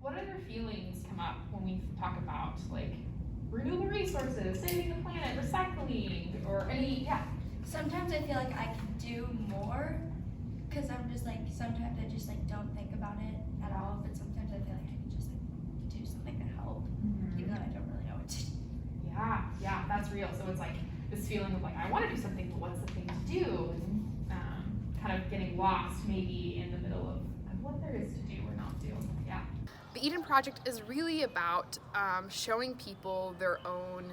What other feelings come up when we talk about like renewable resources, saving the planet, recycling, or any, yeah? Sometimes I feel like I can do more because I'm just like, sometimes I just like don't think about it at all, but sometimes I feel like I can just like do something to help, even though I don't really know what to do. Yeah, that's real. So it's like this feeling of like, I want to do something, but what's the thing to do? And kind of getting lost maybe in the middle of what there is to do or not do. Yeah. The Eden Project is really about showing people their own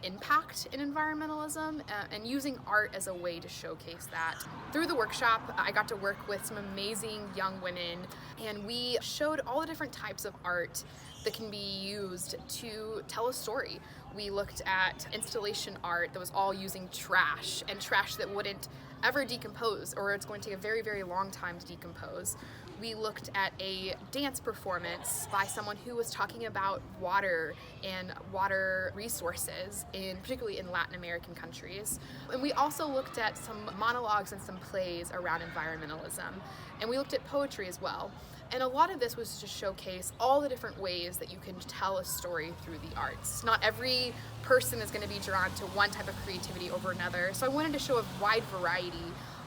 impact in environmentalism and using art as a way to showcase that. Through the workshop, I got to work with some amazing young women, and we showed all the different types of art that can be used to tell a story. We looked at installation art that was all using trash, and trash that wouldn't ever decompose, or it's going to take a very, very long time to decompose. We looked at a dance performance by someone who was talking about water and water resources, particularly in Latin American countries. And we also looked at some monologues and some plays around environmentalism. And we looked at poetry as well. And a lot of this was to showcase all the different ways that you can tell a story through the arts. Not every person is going to be drawn to one type of creativity over another. So I wanted to show a wide variety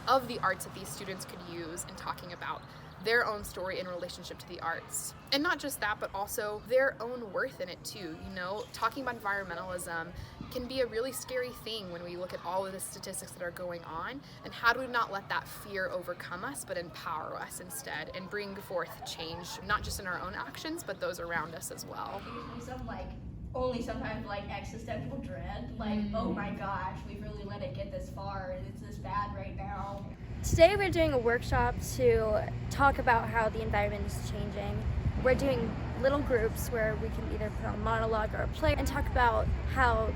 of the arts that these students could use in talking about their own story in relationship to the arts. And not just that, but also their own worth in it too. You know, talking about environmentalism can be a really scary thing when we look at all of the statistics that are going on, and how do we not let that fear overcome us, but empower us instead and bring forth change, not just in our own actions, but those around us as well. Some like, only sometimes like existential dread, like, oh my gosh, we've really let it get this far and it's this bad right now. Today we're doing a workshop to talk about how the environment is changing. We're doing little groups where we can either put on a monologue or a play and talk about how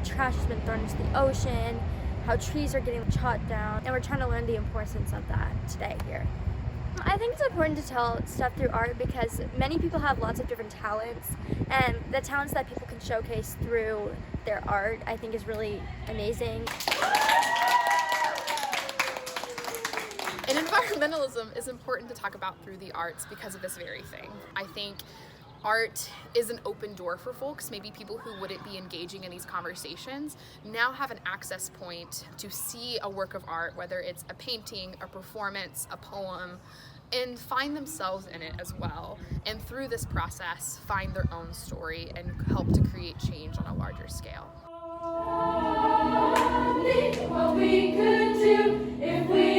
trash has been thrown into the ocean, how trees are getting chopped down, and we're trying to learn the importance of that today here. I think it's important to tell stuff through art because many people have lots of different talents, and the talents that people can showcase through their art I think is really amazing. And environmentalism is important to talk about through the arts because of this very thing. I think art is an open door for folks. Maybe people who wouldn't be engaging in these conversations now have an access point to see a work of art, whether it's a painting, a performance, a poem, and find themselves in it as well. And through this process, find their own story and help to create change on a larger scale. What we could do if we